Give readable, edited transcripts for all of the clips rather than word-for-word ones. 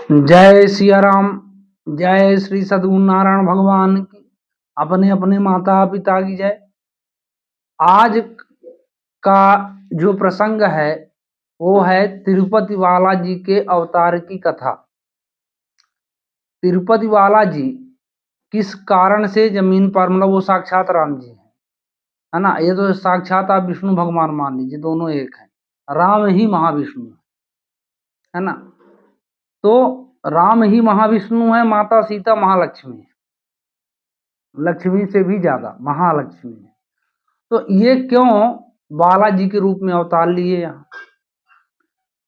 जय सिया राम। जय श्री सद्गुरु नारायण भगवान की। अपने अपने माता पिता की जय। आज का जो प्रसंग है वो है तिरुपति बालाजी के अवतार की कथा। तिरुपति बालाजी किस कारण से जमीन पर, मतलब वो साक्षात राम जी है ना। ये तो साक्षात आप विष्णु भगवान मान लीजिए, दोनों एक है। राम ही महाविष्णु है ना। तो राम ही महाविष्णु है, माता सीता महालक्ष्मी है, लक्ष्मी से भी ज्यादा महालक्ष्मी है। तो ये क्यों बालाजी के रूप में अवतार लिए यहाँ।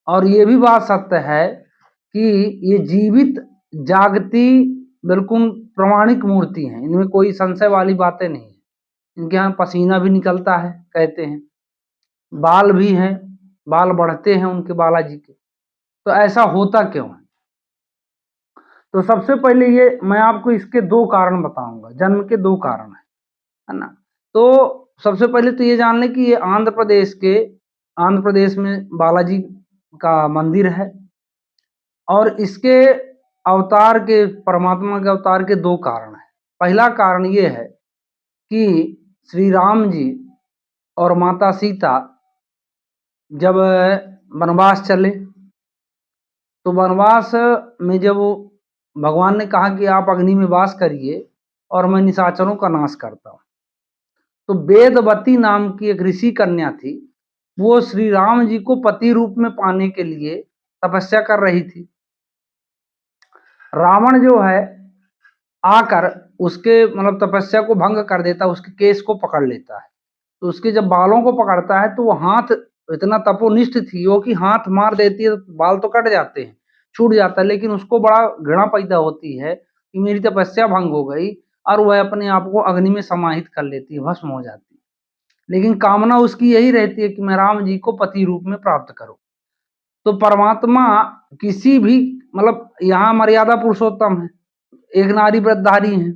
और ये भी बात सत्य है कि ये जीवित जागती बिल्कुल प्रमाणिक मूर्ति है, इनमें कोई संशय वाली बातें नहीं है। इनके यहाँ पसीना भी निकलता है कहते हैं, बाल भी हैं, बाल बढ़ते हैं उनके बालाजी के। तो ऐसा होता क्यों है। तो सबसे पहले ये मैं आपको इसके दो कारण बताऊंगा, जन्म के दो कारण है ना। तो सबसे पहले तो ये जान लें कि ये आंध्र प्रदेश में बालाजी का मंदिर है। और इसके अवतार के, परमात्मा के अवतार के दो कारण है। पहला कारण ये है कि श्री राम जी और माता सीता जब वनवास चले, तो वनवास में जब भगवान ने कहा कि आप अग्नि में वास करिए और मैं निशाचरों का नाश करता हूं, तो वेदवती नाम की एक ऋषि कन्या थी, वो श्री राम जी को पति रूप में पाने के लिए तपस्या कर रही थी। रावण जो है आकर उसके मतलब तपस्या को भंग कर देता, उसके केस को पकड़ लेता है। तो उसके जब बालों को पकड़ता है तो वो हाथ, इतना तपोनिष्ठ थी वो कि हाथ मार देती है तो बाल तो कट जाते हैं, छूट जाता है, लेकिन उसको बड़ा घृणा पैदा होती है कि मेरी तपस्या भंग हो गई, और वह अपने आप को अग्नि में समाहित कर लेती है, भस्म हो जाती है। लेकिन कामना उसकी यही रहती है कि मैं राम जी को पति रूप में प्राप्त करूं। तो परमात्मा किसी भी, मतलब यहाँ मर्यादा पुरुषोत्तम है, एक नारी व्रतधारी है,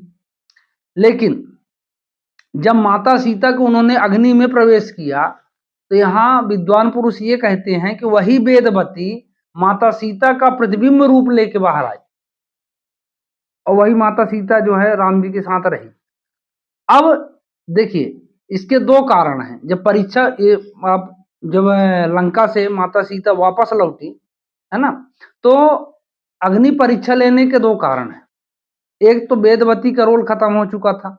लेकिन जब माता सीता को उन्होंने अग्नि में प्रवेश किया तो यहाँ विद्वान पुरुष ये कहते हैं कि वही वेदवती माता सीता का प्रतिबिंब रूप लेके बाहर आई, और वही माता सीता जो है राम जी के साथ रही। अब देखिए इसके दो कारण हैं। जब परीक्षा आप जब लंका से माता सीता वापस लौटी है ना, तो अग्नि परीक्षा लेने के दो कारण हैं। एक तो वेदवती का रोल खत्म हो चुका था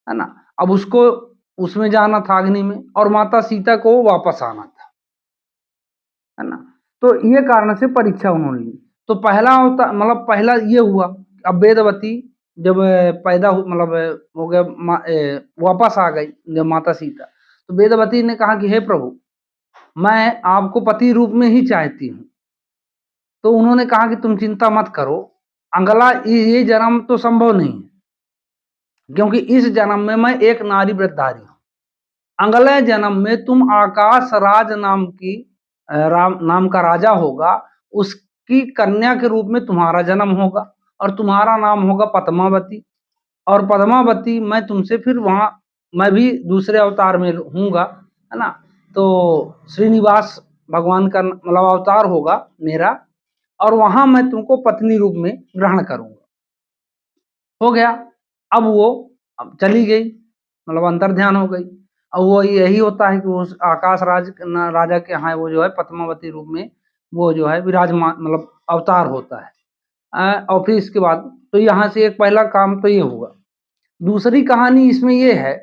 है ना, अब उसको उसमें जाना था अग्नि में, और माता सीता को वापस आना था है ना। तो ये कारण से परीक्षा उन्होंने ली। तो पहला होता, मतलब पहला ये हुआ, अब वेदवती जब पैदा हो, मतलब हो गया वापस आ गई जब माता सीता, तो वेदवती ने कहा कि हे प्रभु, मैं आपको पति रूप में ही चाहती हूँ। तो उन्होंने कहा कि तुम चिंता मत करो, अगला ये जन्म तो संभव नहीं है, क्योंकि इस जन्म में मैं एक नारी व्रतधारी हूँ। अगले जन्म में तुम आकाश राज नाम की राम नाम का राजा होगा, उसकी कन्या के रूप में तुम्हारा जन्म होगा, और तुम्हारा नाम होगा पद्मावती। और पद्मावती मैं तुमसे फिर वहां, मैं भी दूसरे अवतार में हूँगा है ना। तो श्रीनिवास भगवान का मतलब अवतार होगा मेरा, और वहां मैं तुमको पत्नी रूप में ग्रहण करूंगा। हो गया। अब चली गई, मतलब अंतर्ध्यान हो गई। अब वो यही होता है कि वो आकाश राजा के यहाँ वो जो है पद्मावती रूप में वो जो है विराजमान, मतलब अवतार होता है। और फिर इसके बाद तो यहाँ से एक पहला काम तो ये हुआ। दूसरी कहानी इसमें ये है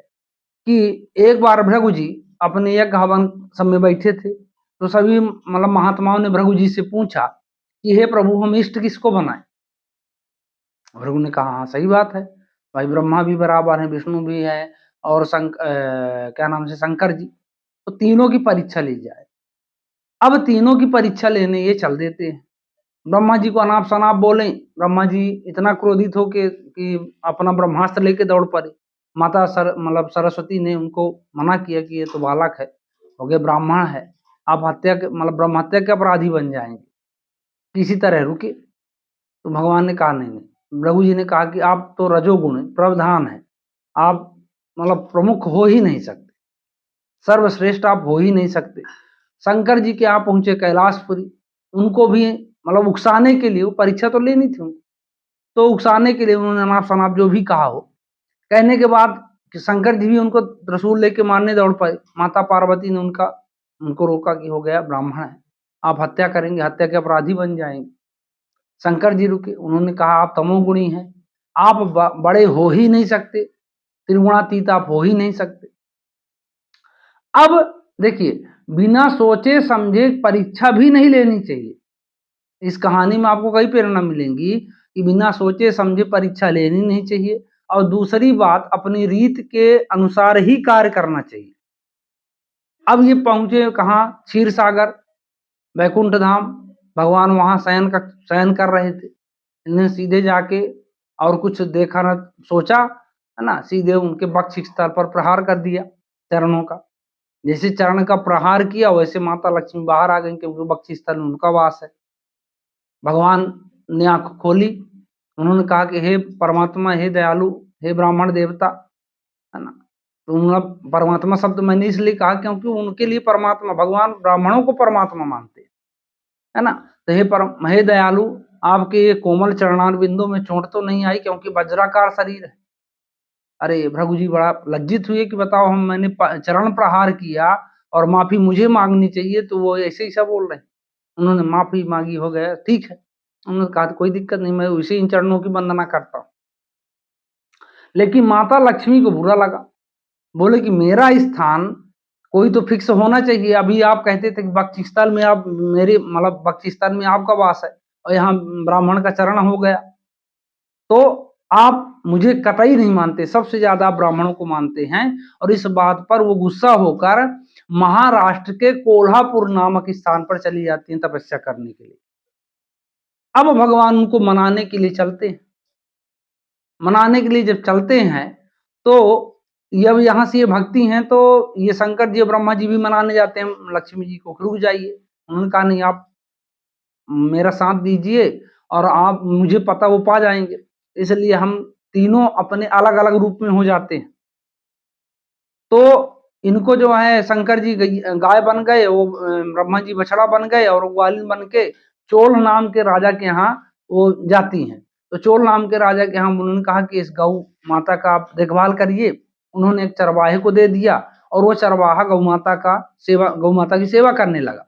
कि एक बार भृगु जी अपने यज्ञ हवन सब में बैठे थे, तो सभी मतलब महात्माओं ने भृगु जी से पूछा कि हे प्रभु, हम इष्ट किसको बनाएं। भृगु ने कहा हाँ सही बात है भाई, ब्रह्मा भी बराबर है, विष्णु भी है, और क्या नाम से शंकर जी, तो तीनों की परीक्षा ली जाए। अब तीनों की परीक्षा लेने ये चल देते हैं। ब्रह्मा जी को अनाप शनाप बोले, ब्रह्मा जी इतना क्रोधित हो कि अपना ब्रह्मास्त्र लेके दौड़ पड़े। माता मतलब सरस्वती ने उनको मना किया कि ये तो बालक है, हो गए ब्राह्मण है, आप हत्या के मतलब ब्रह्म हत्या के अपराधी बन जाएंगे, किसी तरह रुके। तो भगवान ने कहा नहीं नहीं। भृगु जी ने कहा कि आप तो रजोगुण है, प्रधान है, आप मतलब प्रमुख हो ही नहीं सकते, सर्वश्रेष्ठ आप हो ही नहीं सकते। शंकर जी के यहाँ पहुंचे कैलाशपुरी, उनको भी मतलब उकसाने के लिए, वो परीक्षा तो लेनी थी उनको, तो उकसाने के लिए उन्होंने अनाप शनाप जो भी कहा हो, कहने के बाद कि शंकर जी भी उनको त्रिशूल लेके मारने दौड़ पाए। माता पार्वती ने उनको रोका कि हो गया, ब्राह्मण है, आप हत्या करेंगे, हत्या के अपराधी बन जाएंगे। शंकर जी रुके, उन्होंने कहा आप तमोगुणी हैं, आप बड़े हो ही नहीं सकते, त्रिगुणातीत आप हो ही नहीं सकते। अब देखिए, बिना सोचे समझे परीक्षा भी नहीं लेनी चाहिए। इस कहानी में आपको कई प्रेरणा मिलेंगी कि बिना सोचे समझे परीक्षा लेनी नहीं चाहिए, और दूसरी बात, अपनी रीत के अनुसार ही कार्य करना चाहिए। अब ये पहुंचे कहाँ? क्षीर सागर, वैकुंठ धाम। भगवान वहां शयन कर रहे थे। इन्हें सीधे जाके और कुछ देखा न सोचा, है ना, सीधे उनके वक्ष स्थल पर प्रहार कर दिया चरणों का। जैसे चरण का प्रहार किया, वैसे माता लक्ष्मी बाहर आ गई, क्योंकि वक्ष स्थल में उनका वास है। भगवान ने आंख खोली, उन्होंने कहा कि हे परमात्मा, हे दयालु, हे ब्राह्मण देवता, है ना। तो उन्होंने परमात्मा शब्द मैंने इसलिए कहा क्योंकि उनके लिए परमात्मा, भगवान ब्राह्मणों को परमात्मा मानते हैं, है ना। तो हे दयालु, आपके ये कोमल चरणार बिंदु में चोट तो नहीं आई, क्योंकि वज्राकार शरीर है। अरे भृगु जी बड़ा लज्जित हुए कि बताओ, मैंने चरण प्रहार किया और माफी मुझे मांगनी चाहिए, तो वो ऐसे ही सब बोल रहे हैं। उन्होंने माफी मांगी, हो गया, ठीक है। उन्होंने कहा कोई दिक्कत नहीं, मैं उसी इन चरणों की वंदना करता हूँ। लेकिन माता लक्ष्मी को बुरा लगा, बोले कि मेरा स्थान कोई तो फिक्स होना चाहिए। अभी आप कहते थे कि वक्ष स्थल में आप मेरे, मतलब वक्ष स्थल में आपका वास है, और यहाँ ब्राह्मण का चरण हो गया, तो आप मुझे कतई नहीं मानते, सबसे ज्यादा आप ब्राह्मणों को मानते हैं। और इस बात पर वो गुस्सा होकर महाराष्ट्र के कोल्हापुर नामक स्थान पर चली जाती हैं तपस्या करने के लिए। अब भगवान उनको मनाने के लिए चलते हैं। मनाने के लिए जब चलते हैं, तो जब यहाँ से ये भक्ति हैं, तो ये शंकर जी और ब्रह्मा जी भी मनाने जाते हैं लक्ष्मी जी को, रुक जाइए। उन्होंने कहा नहीं, आप मेरा साथ दीजिए, और आप, मुझे पता वो पा जाएंगे, इसलिए हम तीनों अपने अलग अलग रूप में हो जाते हैं। तो इनको जो है, शंकर जी गाय बन गए, वो ब्रह्मा जी बछड़ा बन गए, और ग्वालिन बन के चोल नाम के राजा के यहाँ वो जाती हैं। तो चोल नाम के राजा के यहाँ उन्होंने कहा कि इस गौ माता का आप देखभाल करिए। उन्होंने एक चरवाहे को दे दिया, और वो चरवाहा गौ माता की सेवा करने लगा।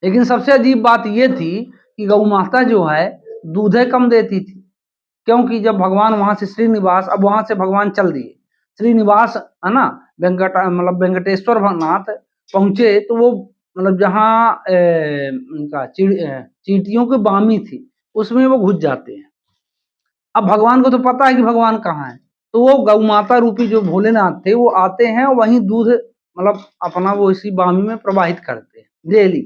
लेकिन सबसे अजीब बात ये थी कि गौ माता जो है दूध कम देती थी, क्योंकि जब भगवान वहां से श्रीनिवास, अब वहां से भगवान चल दिए श्रीनिवास, है ना, मतलब वेंकटेश्वर नाथ पहुंचे, तो वो मतलब जहाँ उनका चींटियों की बामी थी, उसमें वो घुस जाते हैं। अब भगवान को तो पता है कि भगवान कहाँ है, तो वो गौ माता रूपी जो भोलेनाथ थे, वो आते हैं और वहीं दूध, मतलब अपना वो इसी बामी में प्रवाहित करते हैं डेली।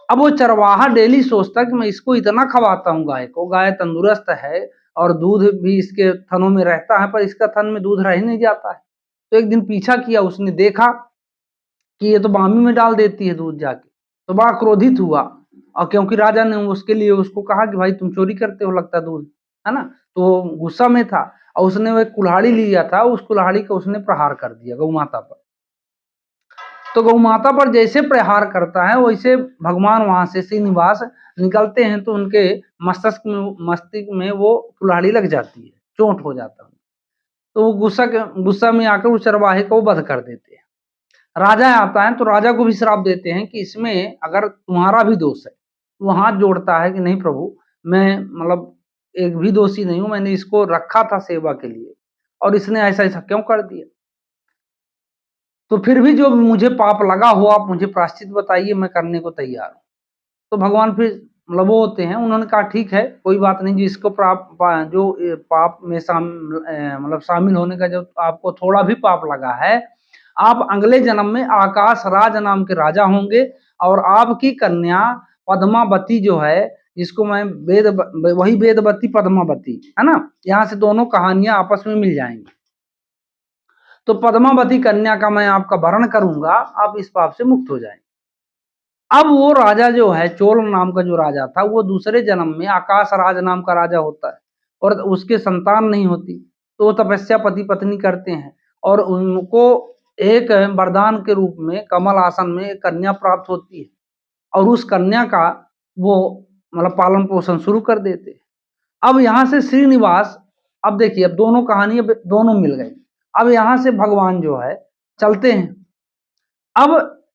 अब वो चरवाहा डेली सोचता कि मैं इसको इतना खवाता हूँ गाय को, गाय तंदुरुस्त है और दूध भी इसके थनों में रहता है, पर इसका थन में दूध रह नहीं जाता है। तो एक दिन पीछा किया, उसने देखा कि ये तो बामी में डाल देती है दूध जाके, तो बड़ा क्रोधित हुआ। और क्योंकि राजा ने उसके लिए उसको कहा कि भाई तुम चोरी करते हो लगता दूध, है ना, तो वो गुस्सा में था, और उसने वो एक कुल्हाड़ी लिया था, उस कुल्हाड़ी को उसने प्रहार कर दिया गौ माता पर। तो गौ माता पर जैसे प्रहार करता है, वैसे भगवान वहां से श्रीनिवास निकलते हैं, तो उनके मस्तिष्क में वो कुल्हाड़ी लग जाती है, चोट हो जाता है। तो वो गुस्सा में आकर उस चरवाहे को वध कर देते हैं। राजा आता है, तो राजा को भी श्राप देते हैं कि इसमें अगर तुम्हारा भी दोष है। वो हाथ जोड़ता है कि नहीं प्रभु, मैं मतलब एक भी दोषी नहीं हूं, मैंने इसको रखा था सेवा के लिए, और इसने ऐसा ऐसा क्यों कर दिया। तो फिर भी जो मुझे पाप लगा हो, आप मुझे प्रायश्चित बताइए, मैं करने को तैयार हूँ। तो भगवान फिर मतलब वो होते हैं, उन्होंने कहा ठीक है, कोई बात नहीं, जिसको जो पाप में मतलब शामिल होने का जो आपको थोड़ा भी पाप लगा है, आप अगले जन्म में आकाश राज नाम के राजा होंगे, और आपकी कन्या पद्मावती जो है, जिसको मैं वही वेदवती पद्मावती, है ना, यहाँ से दोनों कहानियां आपस में मिल जाएंगी। तो पद्मावती कन्या का मैं आपका वरण करूंगा, आप इस पाप से मुक्त हो जाएंगे। अब वो राजा जो है, चोल नाम का जो राजा था, वो दूसरे जन्म में आकाश राज नाम का राजा होता है, और उसके संतान नहीं होती, तो वो तपस्या पति पत्नी करते हैं, और उनको एक वरदान के रूप में कमल आसन में एक कन्या प्राप्त होती है। और उस कन्या का वो मतलब पालन पोषण शुरू कर देते। अब यहाँ से श्रीनिवास, अब देखिए अब दोनों कहानी अब दोनों मिल गई। अब यहाँ से भगवान जो है चलते हैं। अब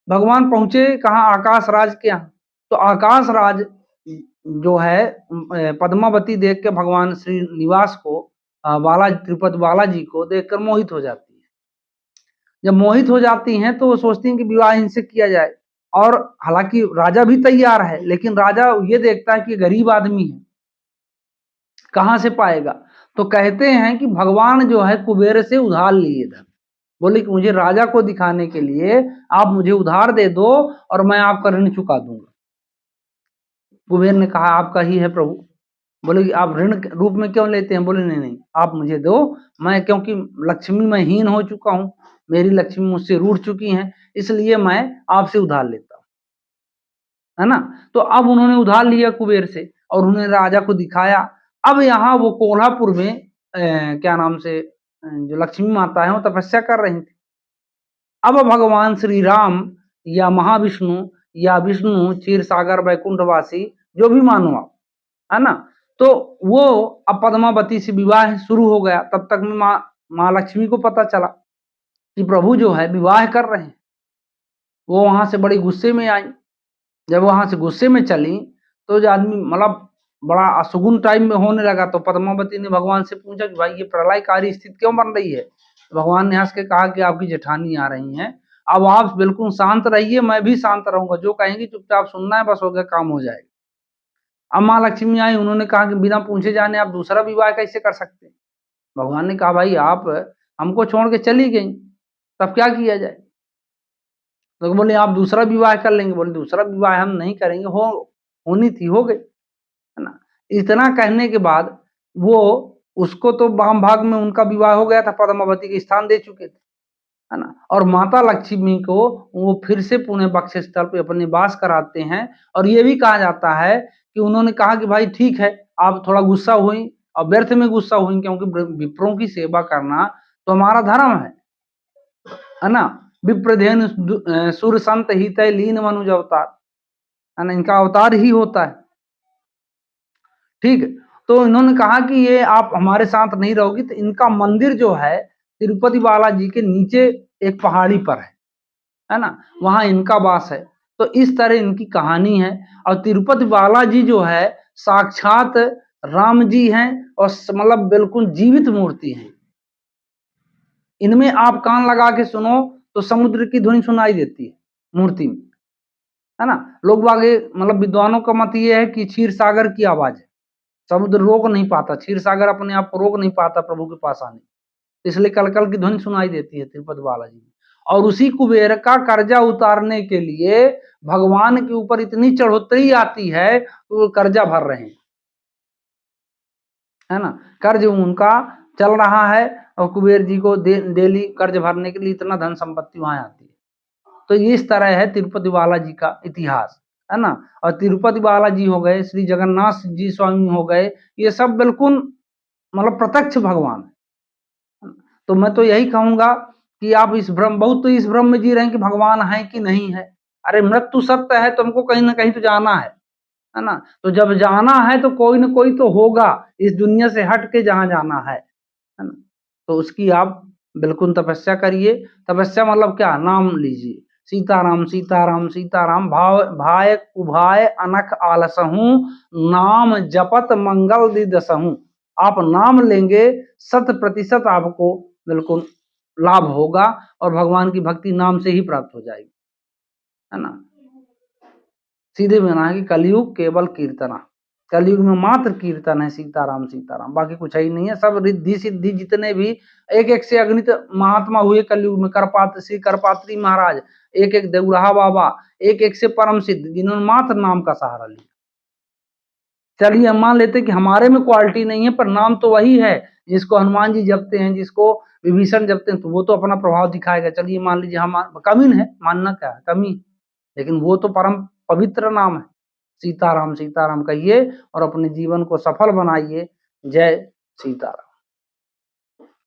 भगवान पहुंचे कहाँ, आकाश राज के यहाँ। तो आकाश राज जो है पद्मावती देख के भगवान श्रीनिवास को बालाजी, तिरुपति बालाजी को देखकर मोहित हो जाती है। जब मोहित हो जाती हैं तो वो सोचती हैं कि विवाह इनसे किया जाए। और हालांकि राजा भी तैयार है, लेकिन राजा ये देखता है कि गरीब आदमी है, कहाँ से पाएगा। तो कहते हैं कि भगवान जो है कुबेर से उधार लिए धन, बोले कि मुझे राजा को दिखाने के लिए आप मुझे उधार दे दो और मैं आपका ऋण चुका दूंगा। कुबेर ने कहा आपका ही है प्रभु। बोले कि आप ऋण रूप में क्यों लेते हैं। बोले नहीं नहीं, आप मुझे दो, मैं क्योंकि लक्ष्मी में हीन हो चुका हूं, मेरी लक्ष्मी मुझसे रूठ चुकी है, इसलिए मैं आपसे उधार लेता हूं, है ना। तो अब उन्होंने उधार लिया कुबेर से और उन्होंने राजा को दिखाया। अब यहाँ वो कोल्हापुर में क्या नाम से जो लक्ष्मी माता है वो तपस्या कर रही थी। अब भगवान श्री राम या महाविष्णु या विष्णु क्षीर सागर वैकुंठवासी जो भी मानो आप, है ना, तो वो अब पद्मावती से विवाह शुरू हो गया। तब तक में माँ लक्ष्मी को पता चला कि प्रभु जो है विवाह कर रहे हैं। वो वहां से बड़ी गुस्से में आई। जब वहां से गुस्से में चली तो जो आदमी मतलब बड़ा अशुगुन टाइम में होने लगा। तो पद्मावती ने भगवान से पूछा कि भाई ये प्रलयकारी स्थिति क्यों बन रही है। भगवान ने हंस के कहा कि आपकी जेठानी आ रही हैं, अब आप बिल्कुल शांत रहिए, मैं भी शांत रहूंगा, जो कहेंगे चुपचाप सुनना है, बस हो गया, काम हो जाएगा। अब माँ लक्ष्मी आई, उन्होंने कहा कि बिना पूछे जाने आप दूसरा विवाह कैसे कर सकते हैं। भगवान ने कहा भाई आप हमको छोड़ के चली गई, तब क्या किया जाए। तो बोले आप दूसरा विवाह कर लेंगे। बोले दूसरा विवाह हम नहीं करेंगे, होनी थी, हो गई, है ना। इतना कहने के बाद वो उसको तो वाम भाग में उनका विवाह हो गया था, पद्मावती के स्थान दे चुके थे, है ना। और माता लक्ष्मी को वो फिर से पुणे बक्ष स्थल पे अपने वास कराते हैं। और ये भी कहा जाता है कि उन्होंने कहा कि भाई ठीक है, आप थोड़ा गुस्सा हुई और व्यर्थ में गुस्सा हुई, क्योंकि विप्रों की सेवा करना तो हमारा धर्म है ना। विप्रधेन सुर संत हित लीन मनुज अवतार, है ना, इनका अवतार ही होता है। ठीक, तो इन्होंने कहा कि ये आप हमारे साथ नहीं रहोगी, तो इनका मंदिर जो है तिरुपति बालाजी के नीचे एक पहाड़ी पर है ना, वहां इनका वास है। तो इस तरह इनकी कहानी है। और तिरुपति बालाजी जो है साक्षात राम जी हैं और मतलब बिल्कुल जीवित मूर्ति है। इनमें आप कान लगा के सुनो तो समुद्र की ध्वनि सुनाई देती है मूर्ति में, है ना। लोग बागे मतलब विद्वानों का मत ये है कि क्षीर सागर की आवाज है, समुद्र रोक नहीं पाता, क्षीर सागर अपने आप को रोक नहीं पाता प्रभु के पास आने, इसलिए कलकल की ध्वनि सुनाई देती है तिरुपति बालाजी में। और उसी कुबेर का कर्जा उतारने के लिए भगवान के ऊपर इतनी चढ़ोतरी आती है तो वो कर्जा भर रहे हैं, है ना। कर्ज उनका चल रहा है और कुबेर जी को डेली कर्ज भरने के लिए इतना धन संपत्ति वहां आती है। तो इस तरह है तिरुपति बालाजी का इतिहास, है ना। और तिरुपति बालाजी हो गए, श्री जगन्नाथ जी स्वामी हो गए, ये सब बिल्कुल मतलब प्रत्यक्ष भगवान है। तो मैं तो यही कहूंगा कि आप इस भ्रम, बहुत तो इस भ्रम में जी रहे हैं कि भगवान है कि नहीं है। अरे मृत्यु सत्य है, तो हमको कहीं ना कहीं तो जाना है ना। तो जब जाना है तो कोई ना कोई तो होगा इस दुनिया से हट के जहां जाना है ना। तो उसकी आप बिल्कुल तपस्या करिए। तपस्या मतलब क्या, नाम लीजिए, सीताराम सीताराम सीताराम, भाव भाय उभाय अनख आलसहूं, नाम जपत मंगल दी दसहूं। आप नाम लेंगे 100% आपको बिल्कुल लाभ होगा और भगवान की भक्ति नाम से ही प्राप्त हो जाएगी, है ना। सीधे बना है कि कलयुग केवल कीर्तना, कलयुग में मात्र कीर्तन है, सीताराम सीताराम, बाकी कुछ ही नहीं है। सब रिद्धि सिद्धि जितने भी एक एक से अगणित महात्मा हुए कलयुग में, श्री करपात्री महाराज, एक एक देवराहा बाबा, एक एक से परम सिद्ध, जिन्होंने मात्र नाम का सहारा लिया। चलिए हम मान लेते कि हमारे में क्वालिटी नहीं है, पर नाम तो वही है जिसको हनुमान जी जपते हैं, जिसको विभीषण जपते हैं, तो वो तो अपना प्रभाव दिखाएगा। चलिए मान लीजिए हम कमी है, मानना क्या है कमी, लेकिन वो तो परम पवित्र नाम है। सीताराम सीताराम कहिए और अपने जीवन को सफल बनाइए। जय सीताराम।